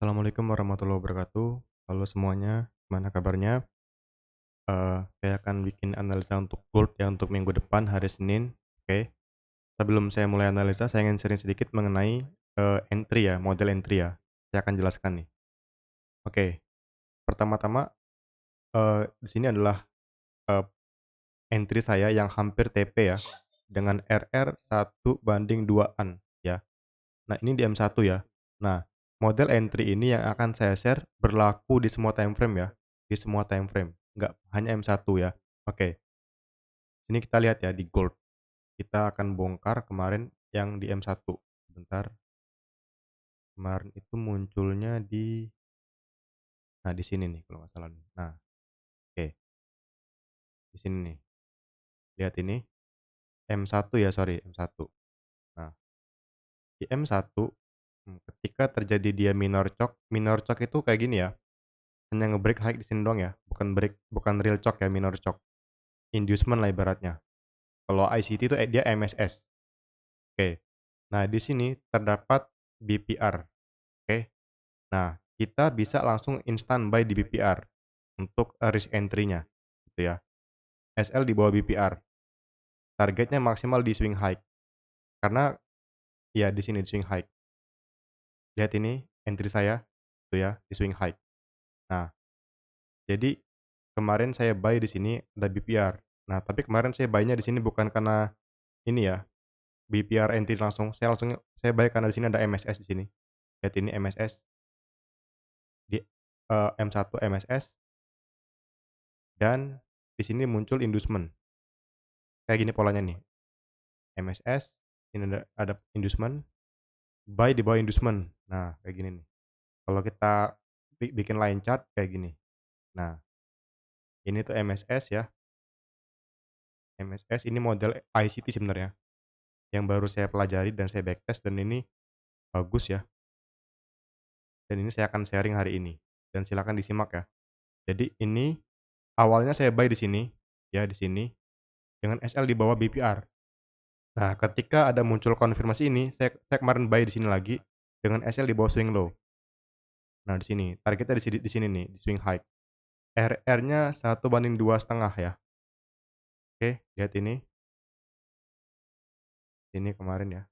Assalamualaikum warahmatullahi wabarakatuh. Halo semuanya, gimana kabarnya? Saya akan bikin analisa untuk gold ya untuk minggu depan hari Senin. Oke. Sebelum saya mulai analisa, saya ingin sharing sedikit mengenai entry ya, model entry ya. Saya akan jelaskan nih. Oke. Pertama-tama di sini adalah eh, entry saya yang hampir TP ya dengan RR 1:2-an ya. Nah, ini di M1 ya. Nah, model entry ini yang akan saya share berlaku di semua time frame ya, di semua time frame, nggak hanya M1 ya. Oke, sini kita lihat ya di gold. Kita akan bongkar kemarin yang di M1. Sebentar, kemarin itu munculnya di sini nih kalau nggak salah nih. Nah, oke, di sini nih. Lihat ini M1 ya, sorry, M1. Nah, di M1, ketika terjadi dia minor chock itu kayak gini ya. Hanya nge-break high di sini doang ya, bukan real choke ya, minor choke, inducement lah ibaratnya. Kalau ICT itu dia MSS, oke. Nah, di sini terdapat BPR, oke. Nah, kita bisa langsung instant buy di BPR untuk, risk entry-nya, gitu ya. SL di bawah BPR, targetnya maksimal di swing high, karena ya di sini di swing high. Lihat ini entry saya, tuh ya, di swing high. Nah, jadi kemarin saya buy di sini ada BPR. Nah, tapi kemarin saya buy-nya di sini bukan karena ini ya, BPR entry langsung saya buy karena di sini ada MSS di sini. Lihat ini MSS di M1 MSS dan di sini muncul inducement. Kayak gini polanya nih. MSS, ini ada inducement, buy di bawah inducement. Nah, kayak gini nih. Kalau kita bikin line chart kayak gini. Nah, ini tuh MSS ya. MSS ini model ICT sebenarnya yang baru saya pelajari dan saya backtest dan ini bagus ya. Dan ini saya akan sharing hari ini dan silakan disimak ya. Jadi ini awalnya saya buy di sini, ya di sini, dengan SL di bawah BPR. Nah, ketika ada muncul konfirmasi ini, saya kemarin buy di sini lagi dengan SL di bawah swing low. Nah, di sini, targetnya di sini nih, di swing high. RR-nya 1:2,5 ya. Oke, lihat ini kemarin ya.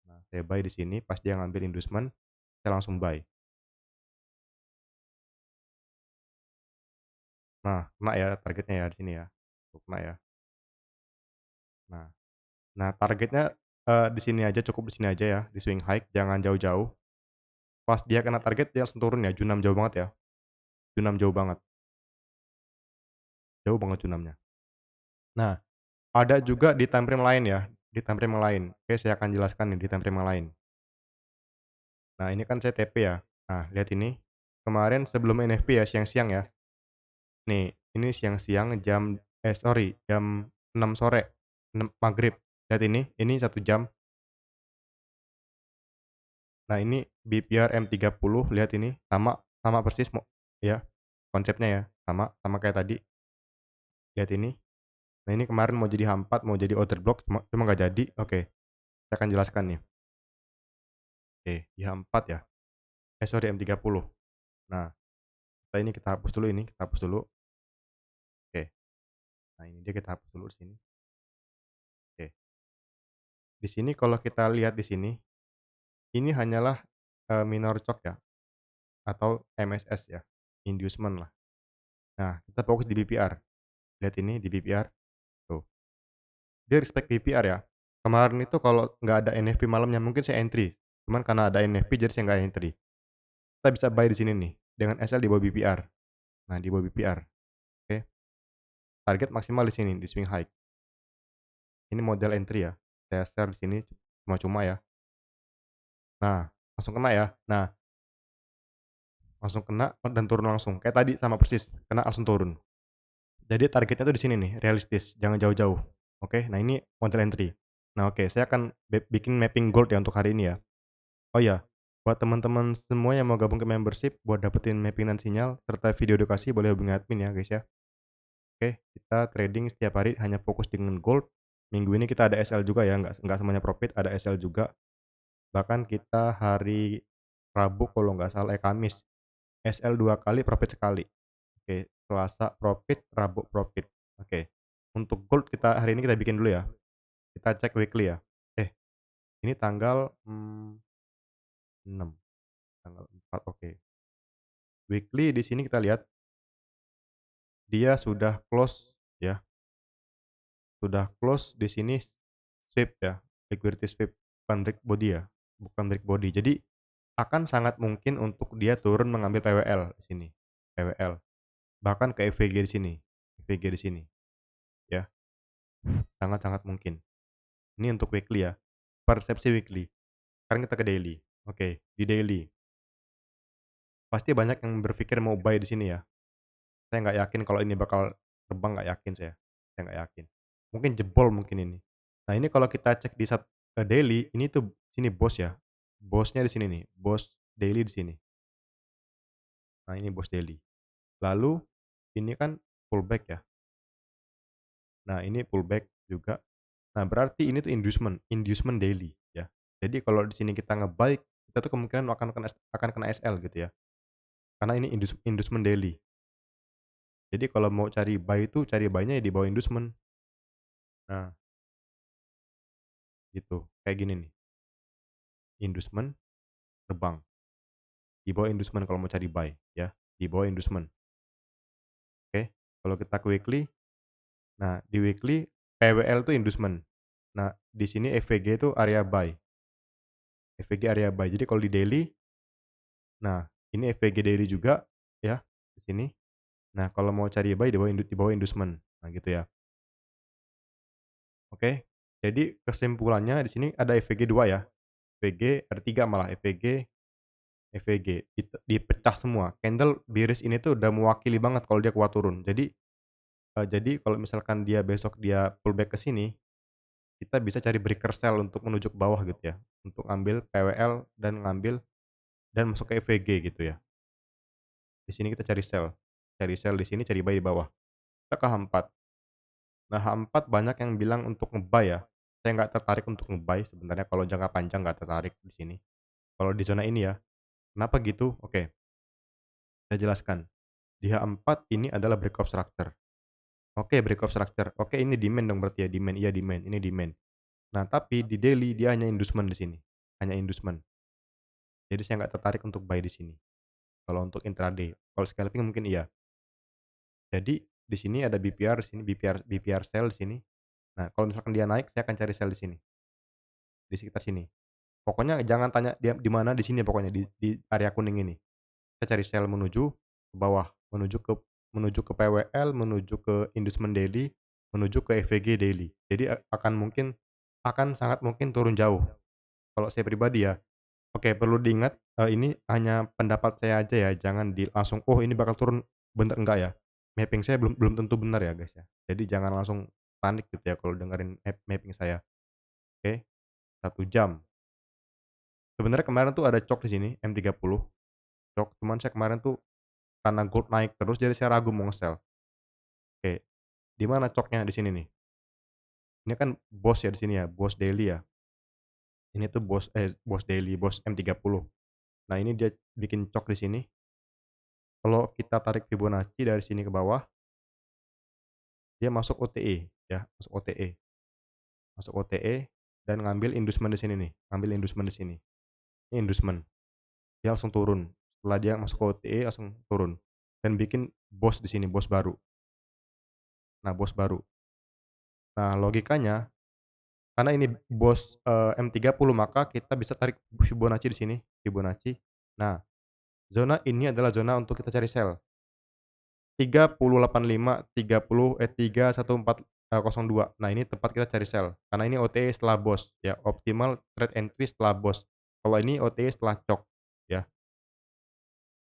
Nah, saya buy di sini, pas dia ngambil inducement, saya langsung buy. Nah, kena ya targetnya ya di sini ya. Tuh, kena ya. Nah, targetnya di sini aja, cukup di sini aja ya, di swing high, jangan jauh-jauh. Pas dia kena target dia langsung turun ya, junam jauh banget ya, junam jauh banget junamnya. Nah, ada juga di time frame lain ya, di time frame yang lain. Oke, saya akan jelaskan nih di time frame yang lain. Nah, ini kan saya TP ya. Nah, lihat ini, kemarin sebelum NFP ya, siang-siang ya. Nih, ini siang-siang jam 6 sore, 6 maghrib. Lihat ini 1 jam. Nah, ini BPR M30, lihat ini, sama sama persis ya, konsepnya ya, sama sama kayak tadi. Lihat ini. Nah, ini kemarin mau jadi H4, mau jadi order block, cuma nggak jadi. Oke, saya akan jelaskan nih. Oke, di H4 ya. Sorry, M30. Nah, ini kita hapus dulu ini, kita hapus dulu. Oke. Nah, ini dia kita hapus dulu di sini. Oke. Di sini kalau kita lihat di sini, ini hanyalah, minor choke ya, atau MSS ya, inducement lah. Nah, kita fokus di BPR. Lihat ini di BPR, tuh. Dia respect BPR ya. Kemarin itu kalau nggak ada NFP malamnya mungkin saya entry, cuman karena ada NFP jadi saya nggak entry. Kita bisa buy di sini nih, dengan SL di bawah BPR. Nah, di bawah BPR, oke. Target maksimal di sini, di swing high. Ini model entry ya, saya share di sini cuma-cuma ya. Nah, langsung kena ya. Nah, langsung kena dan turun langsung, kayak tadi sama persis, kena langsung turun. Jadi targetnya tuh di sini nih, realistis, jangan jauh-jauh. Oke, nah ini model entry. Nah, oke, saya akan bikin mapping gold ya untuk hari ini ya. Oh iya, buat teman-teman semua yang mau gabung ke membership buat dapetin mapping dan sinyal serta video edukasi boleh hubungi admin ya guys ya. Oke, kita trading setiap hari hanya fokus dengan gold. Minggu ini kita ada SL juga ya, nggak semuanya profit, ada SL juga. Bahkan kita hari Rabu kalau nggak salah, Kamis, SL 2 kali, profit sekali. Oke, Selasa profit, Rabu profit. Oke. Untuk gold kita hari ini kita bikin dulu ya. Kita cek weekly ya. Eh, ini tanggal 6, tanggal 4, oke. Weekly di sini kita lihat dia sudah close ya, sudah close di sini sweep ya, liquidity sweep, bukan break body ya, bukan break body. Jadi akan sangat mungkin untuk dia turun mengambil PWL di sini, PWL. Bahkan ke EVG di sini, EVG di sini ya, sangat-sangat mungkin. Ini untuk weekly ya, persepsi weekly. Sekarang kita ke daily. Oke, di daily pasti banyak yang berpikir mau buy di sini ya. Saya nggak yakin kalau ini bakal terbang, nggak yakin saya nggak yakin. Mungkin jebol mungkin ini. Nah ini kalau kita cek di daily, ini tuh sini bos ya, bosnya di sini nih, bos daily di sini. Nah ini bos daily. Lalu ini kan pullback ya. Nah ini pullback juga. Nah berarti ini tuh inducement, inducement daily ya. Jadi kalau di sini kita nge-buy, kita tuh kemungkinan akan kena SL gitu ya. Karena ini inducement daily. Jadi kalau mau cari buy itu cari buy-nya ya di bawah inducement. Nah, gitu. Kayak gini nih. Inducement terbang. Di bawah inducement kalau mau cari buy ya. Di bawah inducement. Oke. Kalau kita ke weekly, nah di weekly PWL itu inducement. Nah, di sini EVG itu area buy. EVG area buy. Jadi kalau di daily, nah ini EVG daily juga ya di sini. Nah, kalau mau cari buy di bawah inducement. Nah, gitu ya. Oke. Jadi kesimpulannya di sini ada EVG 2 ya. EVG ada 3 malah EVG dipecah semua. Candle bearish ini tuh udah mewakili banget kalau dia kuat turun. Jadi kalau misalkan dia besok dia pullback ke sini, kita bisa cari breaker sell untuk menuju ke bawah gitu ya. Untuk ngambil PWL dan masuk ke EVG gitu ya. Di sini kita cari sell. Cari sell di sini, cari buy di bawah. Kita ke H4. Nah, H4 banyak yang bilang untuk nge-buy ya. Saya nggak tertarik untuk nge-buy sebenarnya kalau jangka panjang nggak tertarik di sini. Kalau di zona ini ya. Kenapa gitu? Oke, saya jelaskan. Di H4 ini adalah breakout structure. Oke, breakout structure. Oke, ini demand dong berarti ya, demand. Iya, demand. Ini demand. Nah, tapi di daily dia hanya inducement di sini. Hanya inducement. Jadi saya nggak tertarik untuk buy di sini. Kalau untuk intraday. Kalau scalping mungkin iya. Jadi di sini ada BPR, di sini BPR sell di sini. Nah, kalau misalkan dia naik, saya akan cari sell di sini. Di sekitar sini. Pokoknya jangan tanya dia di mana, di sini pokoknya di area kuning ini. Kita cari sell menuju ke bawah, menuju ke PWL, menuju ke inducement daily, menuju ke EVG daily. Jadi akan sangat mungkin turun jauh. Kalau saya pribadi ya. Oke, perlu diingat, ini hanya pendapat saya aja ya, jangan langsung, "Oh, ini bakal turun," bener enggak ya. Mapping saya belum belum tentu benar ya, guys, ya. Jadi jangan langsung panik gitu ya kalau dengerin mapping saya. Oke, 1 jam. Sebenarnya kemarin tuh ada cok di sini M30, cok, cuman saya kemarin tuh karena gold naik terus jadi saya ragu mau nge-sell. Oke, di mana coknya? Di sini nih. Ini kan bos ya di sini ya, bos daily ya. Ini tuh bos daily, bos M30. Nah, ini dia bikin cok di sini. Kalau kita tarik Fibonacci dari sini ke bawah, dia masuk OTE ya, masuk OTE. Masuk OTE dan ngambil inducement di sini nih, ngambil inducement di sini. Ini inducement. Dia langsung turun. Setelah dia masuk ke OTE langsung turun dan bikin bos di sini, bos baru. Nah, bos baru. Nah, logikanya karena ini bos, M30 maka kita bisa tarik Fibonacci di sini, Fibonacci. Nah, zona ini adalah zona untuk kita cari sell. 3085, 314002. Nah, ini tempat kita cari sell, karena ini OTE setelah bos ya, optimal trade entry setelah bos. Kalau ini OTE setelah cok ya.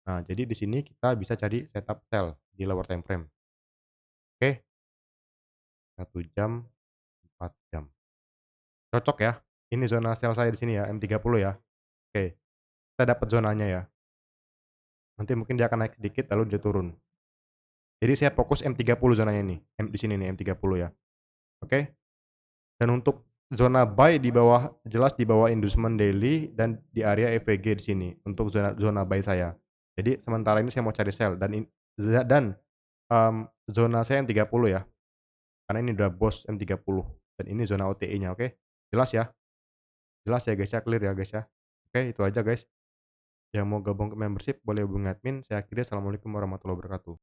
Nah, jadi di sini kita bisa cari setup sell di lower time frame. Oke, 1 jam, 4 jam. Cocok ya. Ini zona sell saya di sini ya, M30 ya. Oke, kita dapat zonanya ya. Nanti mungkin dia akan naik sedikit lalu dia turun. Jadi saya fokus M30 zonanya nih, di sini nih M30 ya. Oke. Dan untuk zona buy di bawah, jelas di bawah inducement daily dan di area EVG di sini untuk zona zona buy saya. Jadi sementara ini saya mau cari sell dan zona saya yang 30 ya, karena ini udah bos M30 dan ini zona OTE-nya, oke? Jelas ya? Jelas ya guys ya, clear ya guys ya? Oke, itu aja guys. Yang mau gabung ke membership boleh hubungi admin. Saya akhiri, assalamualaikum warahmatullahi wabarakatuh.